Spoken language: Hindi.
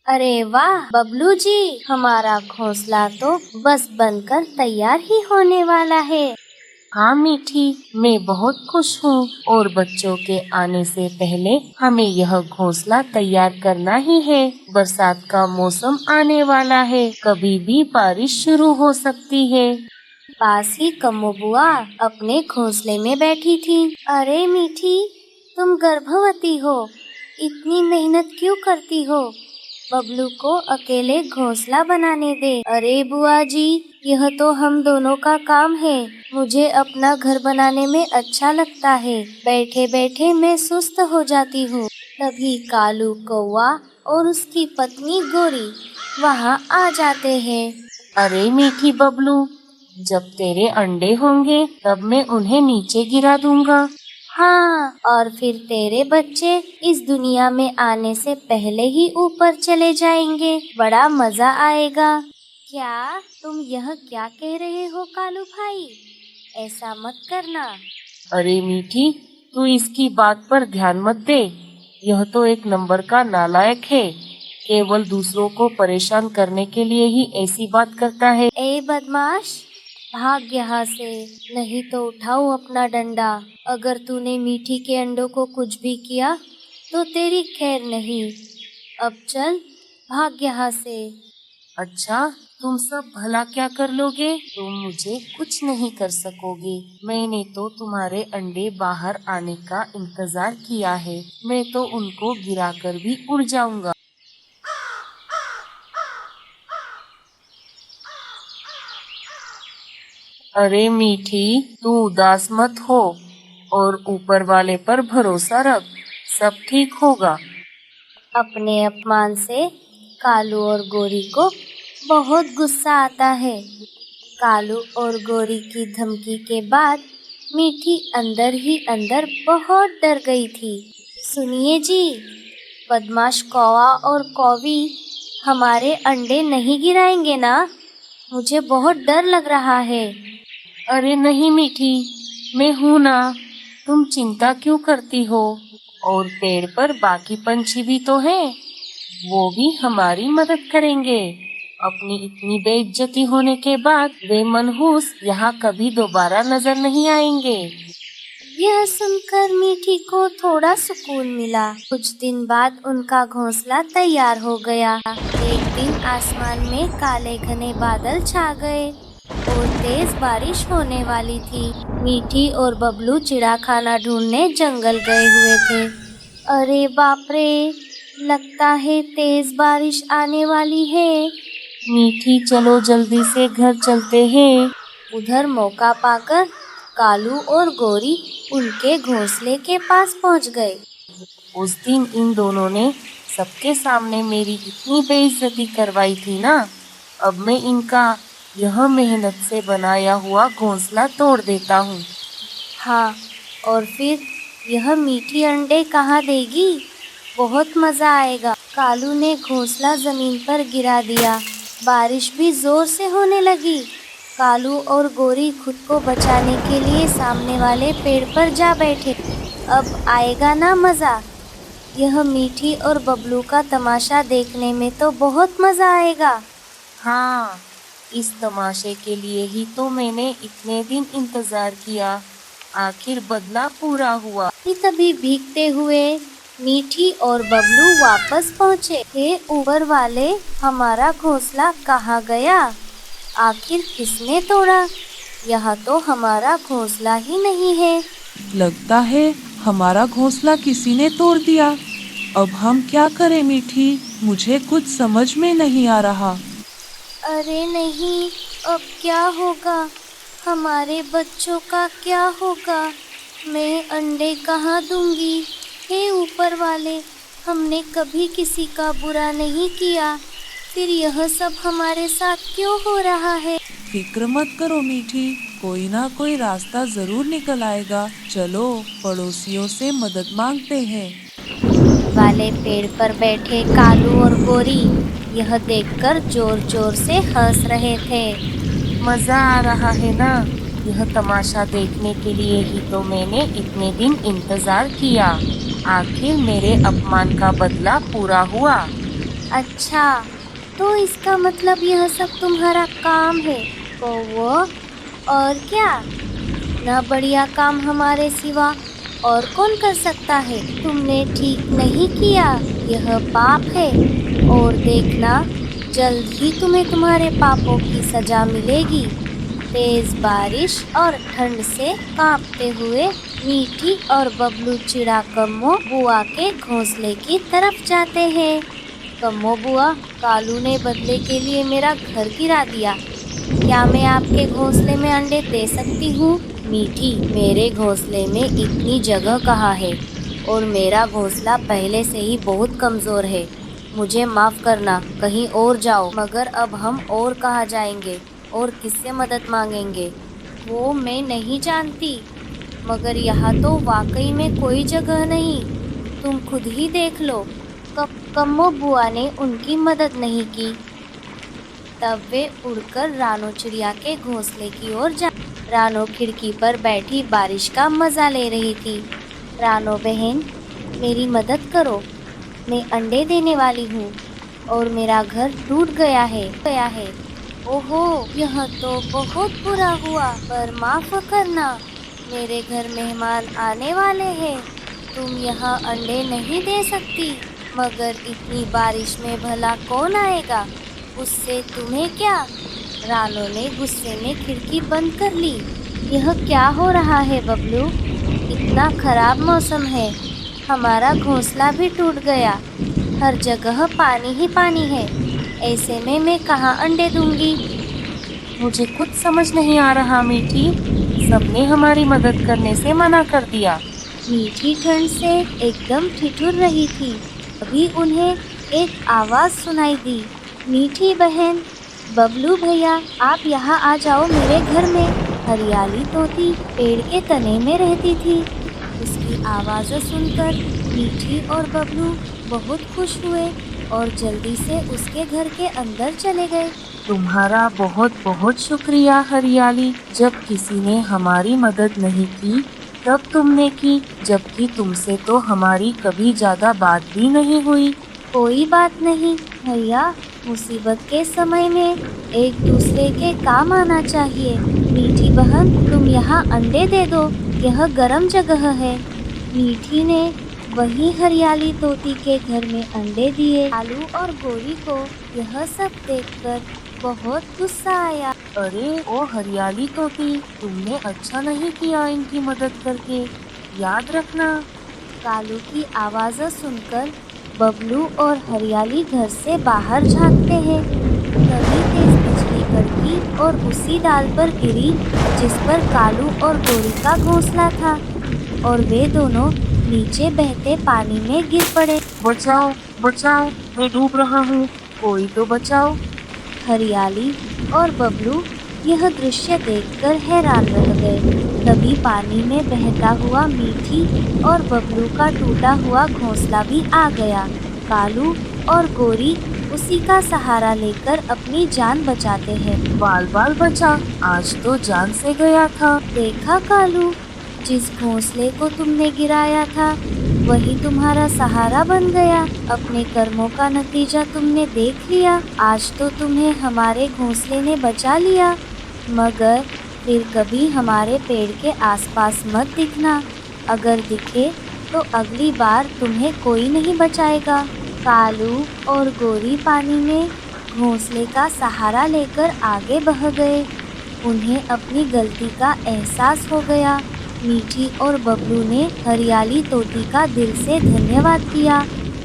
अरे वाह बबलू जी, हमारा घोंसला तो बस बनकर तैयार ही होने वाला है। हाँ मीठी, मैं बहुत खुश हूँ और बच्चों के आने से पहले हमें यह घोंसला तैयार करना ही है। बरसात का मौसम आने वाला है, कभी भी बारिश शुरू हो सकती है। पास ही कम्मो बुआ अपने घोंसले में बैठी थी। अरे मीठी, तुम गर्भवती हो, इतनी मेहनत क्यों करती हो? बबलू को अकेले घोंसला बनाने दे। अरे बुआ जी, यह तो हम दोनों का काम है। मुझे अपना घर बनाने में अच्छा लगता है, बैठे बैठे मैं सुस्त हो जाती हूँ। तभी कालू कौवा और उसकी पत्नी गोरी वहाँ आ जाते हैं। अरे मीठी बबलू, जब तेरे अंडे होंगे तब मैं उन्हें नीचे गिरा दूंगा। हाँ, और फिर तेरे बच्चे इस दुनिया में आने से पहले ही ऊपर चले जाएंगे। बड़ा मजा आएगा। क्या तुम यह क्या कह रहे हो कालू भाई? ऐसा मत करना। अरे मीठी, तू इसकी बात पर ध्यान मत दे। यह तो एक नंबर का नालायक है, केवल दूसरों को परेशान करने के लिए ही ऐसी बात करता है। ए बदमाश, भाग यहाँ से, नहीं तो उठाऊं अपना डंडा। अगर तूने मीठी के अंडों को कुछ भी किया तो तेरी खैर नहीं। अब चल, भाग यहाँ से। अच्छा, तुम सब भला क्या कर लोगे? तुम मुझे कुछ नहीं कर सकोगे। मैंने तो तुम्हारे अंडे बाहर आने का इंतजार किया है। मैं तो उनको गिराकर भी उड़ जाऊंगा। अरे मीठी, तू उदास मत हो और ऊपर वाले पर भरोसा रख, सब ठीक होगा। अपने अपमान से कालू और गोरी को बहुत गुस्सा आता है। कालू और गोरी की धमकी के बाद मीठी अंदर ही अंदर बहुत डर गई थी। सुनिए जी, बदमाश कौवा और कौवी हमारे अंडे नहीं गिराएंगे ना? मुझे बहुत डर लग रहा है। अरे नहीं मीठी, मैं हूँ ना, तुम चिंता क्यों करती हो? और पेड़ पर बाकी पंछी भी तो हैं, वो भी हमारी मदद करेंगे। अपनी इतनी बेइज्जती होने के बाद वे मनहूस यहाँ कभी दोबारा नजर नहीं आएंगे। यह सुनकर मीठी को थोड़ा सुकून मिला। कुछ दिन बाद उनका घोंसला तैयार हो गया। एक दिन आसमान में काले घने बादल छा गए और तेज बारिश होने वाली थी। मीठी और बबलू चिड़ियाखाना ढूंढने जंगल गए हुए थे। अरे बाप रे, लगता है तेज बारिश आने वाली है। मीठी, चलो जल्दी से घर चलते हैं। उधर मौका पाकर कालू और गोरी उनके घोंसले के पास पहुंच गए। उस दिन इन दोनों ने सबके सामने मेरी इतनी बेइज्जती करवाई थी ना, अब मैं इनका यह मेहनत से बनाया हुआ घोंसला तोड़ देता हूँ। हाँ, और फिर यह मीठी अंडे कहाँ देगी? बहुत मजा आएगा। कालू ने घोंसला जमीन पर गिरा दिया। बारिश भी जोर से होने लगी। कालू और गोरी खुद को बचाने के लिए सामने वाले पेड़ पर जा बैठे। अब आएगा ना मजा? यह मीठी और बबलू का तमाशा देखने में तो बहुत मजा आएगा। हाँ, इस तमाशे के लिए ही तो मैंने इतने दिन इंतजार किया। आखिर बदला पूरा हुआ। तभी भीगते हुए मीठी और बबलू वापस पहुँचे। हे ऊपर वाले, हमारा घोंसला कहाँ गया? आखिर किसने तोड़ा? यह तो हमारा घोंसला ही नहीं है। लगता है हमारा घोंसला किसी ने तोड़ दिया। अब हम क्या करें मीठी? मुझे कुछ समझ में नहीं आ रहा। अरे नहीं, अब क्या होगा? हमारे बच्चों का क्या होगा? मैं अंडे कहाँ दूंगी? हे ऊपर वाले, हमने कभी किसी का बुरा नहीं किया, फिर यह सब हमारे साथ क्यों हो रहा है? फिक्र मत करो मीठी, कोई ना कोई रास्ता जरूर निकल आएगा। चलो पड़ोसियों से मदद मांगते हैं। वाले पेड़ पर बैठे कालू और गोरी यह देखकर जोर जोर से हंस रहे थे। मजा आ रहा है ना? यह तमाशा देखने के लिए ही तो मैंने इतने दिन इंतजार किया। आखिर मेरे अपमान का बदला पूरा हुआ। अच्छा, तो इसका मतलब यह सब तुम्हारा काम है कौवा? और क्या? इतना बढ़िया काम हमारे सिवा और कौन कर सकता है? तुमने ठीक नहीं किया, यह पाप है। और देखना, जल्द ही तुम्हें तुम्हारे पापों की सजा मिलेगी। तेज बारिश और ठंड से कांपते हुए मीठी और बबलू चिड़ा कम्मो बुआ के घोंसले की तरफ जाते हैं। कम्मो बुआ, कालू ने बदले के लिए मेरा घर गिरा दिया। क्या मैं आपके घोंसले में अंडे दे सकती हूँ? मीठी, मेरे घोंसले में इतनी जगह कहाँ है, और मेरा घोंसला पहले से ही बहुत कमजोर है। मुझे माफ करना, कहीं और जाओ। मगर अब हम और कहाँ जाएंगे और किससे मदद मांगेंगे? वो मैं नहीं जानती, मगर यहाँ तो वाकई में कोई जगह नहीं। तुम खुद ही देख लो। कम्मो बुआ ने उनकी मदद नहीं की। तब वे उड़कर रानो चिड़िया के घोंसले की ओर जा। रानो खिड़की पर बैठी बारिश का मजा ले रही थी। रानो बहन, मेरी मदद करो, मैं अंडे देने वाली हूँ और मेरा घर टूट गया है। ओहो, यह तो बहुत बुरा हुआ, पर माफ करना, मेरे घर मेहमान आने वाले हैं। तुम यहाँ अंडे नहीं दे सकती। मगर इतनी बारिश में भला कौन आएगा? उससे तुम्हें क्या? रानो ने गुस्से में खिड़की बंद कर ली। यह क्या हो रहा है बबलू? इतना खराब मौसम है, हमारा घोंसला भी टूट गया, हर जगह पानी ही पानी है। ऐसे में मैं कहाँ अंडे दूंगी? मुझे कुछ समझ नहीं आ रहा मीठी, सबने हमारी मदद करने से मना कर दिया। मीठी ठंड से एकदम ठिठुर रही थी। अभी उन्हें एक आवाज सुनाई दी। मीठी बहन, बबलू भैया, आप यहाँ आ जाओ मेरे घर में। हरियाली तोती पेड़ के तने में रहती थी। उसकी आवाज़ सुनकर मीठी और बबलू बहुत खुश हुए और जल्दी से उसके घर के अंदर चले गए। तुम्हारा बहुत बहुत शुक्रिया हरियाली, जब किसी ने हमारी मदद नहीं की तब तुमने की, जबकि तुमसे तो हमारी कभी ज्यादा बात भी नहीं हुई। कोई बात नहीं भैया, मुसीबत के समय में एक दूसरे के काम आना चाहिए। मीठी बहन, तुम यहाँ अंडे दे दो, यह गर्म जगह है। मीठी ने वही हरियाली तोती के घर में अंडे दिए। आलू और गोरी को यह सब देखकर बहुत गुस्सा आया। अरे ओ हरियाली तोती, तुमने अच्छा नहीं किया इनकी मदद करके, याद रखना। कालू की आवाज़ सुनकर बबलू और हरियाली घर से बाहर झांकते हैं। तभी तेज बिजली कड़की और उसी डाल पर गिरी जिस पर कालू और गोरी का घोंसला था, और वे दोनों नीचे बहते पानी में गिर पड़े। बचाओ बचाओ, मैं डूब रहा हूँ, कोई तो बचाओ। हरियाली और बबलू यह दृश्य देखकर हैरान रह गए। तभी पानी में बहता हुआ मीठी और बबलू का टूटा हुआ घोंसला भी आ गया। कालू और गोरी उसी का सहारा लेकर अपनी जान बचाते हैं। बाल बाल बचा, आज तो जान से गया था। देखा कालू, जिस घोंसले को तुमने गिराया था वही तुम्हारा सहारा बन गया। अपने कर्मों का नतीजा तुमने देख लिया। आज तो तुम्हें हमारे घोंसले ने बचा लिया, मगर फिर कभी हमारे पेड़ के आसपास मत दिखना। अगर दिखे तो अगली बार तुम्हें कोई नहीं बचाएगा। कालू और गोरी पानी में घोंसले का सहारा लेकर आगे बह गए। उन्हें अपनी गलती का एहसास हो गया। मीठी और बबलू ने हरियाली तोती का दिल से धन्यवाद किया।